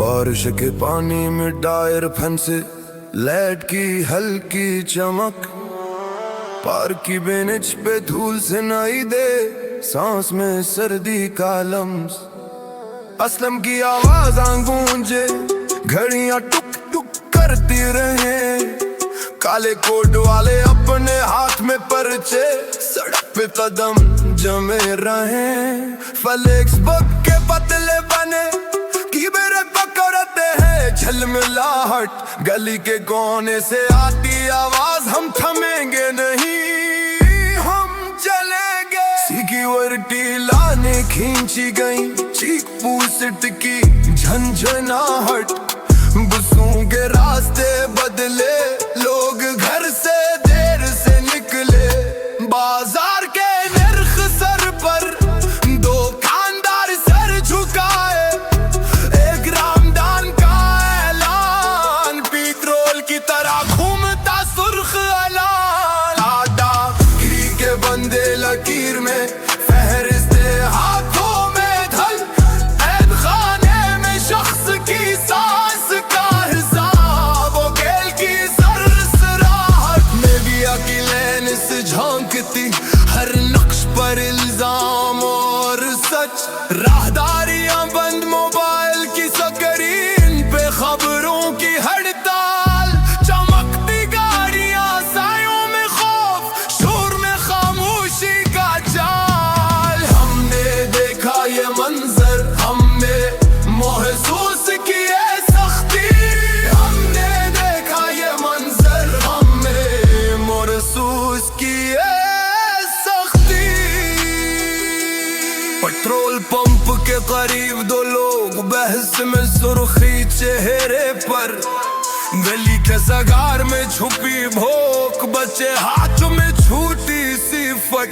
बारिश के पानी में टायर फंसे, लाइट की हल्की चमक, पार्क की बेंच पे धूल से नाई दे, सांस में सर्दी का लम्स। असलम की आवाज गूंजे, घड़ियां टुक टुक करती रहे, काले कोट वाले अपने हाथ में पर्चे, सड़क पे कदम जमे रहे। फ्लेक्स बग के पतले बने कि मेरे पकड़ते हैं झलमिलाहट, गली के कोने से आती आवाज, हम थमेंगे नहीं, हम चलेंगे। सिक्योरिटी लाने खींची गई, चीख पूसट की झंझनाहट, बसों के रास्ते बदले, लोग घर से देर से निकले, बाजार के नर्ख सर पर, दुकानदार सर झुकाए, एक रामदान का ऐलान, पेट्रोल की तरह घूमता सुर्ख अलान। आटा गिरी के बंदे लकीर में, फहरिस्ते हाथों में धन, ऐद खाने में शख्स की सांस का हिसाब, वो गेल की सरसराहट में भी की लेन से झांकती, हर नक्श पर इल्जाम और सच, राहदारियां बंद, मोबाइल की स्क्रीन पे खबरों की हड़ताल, चमकती गाड़ियां, सायों में खौफ, शोर में खामोशी का जाल। हमने देखा ये मंजर, हमने महसूस किए सख्ती, हमने देखा ये मंजर, हमने महसूस किए सख्ती। पेट्रोल पंप के करीब दो लोग, बहस में सुर्खी चेहरे पर, गली के सगार में छुपी भोक, बचे हाथ में छूटी सी फट,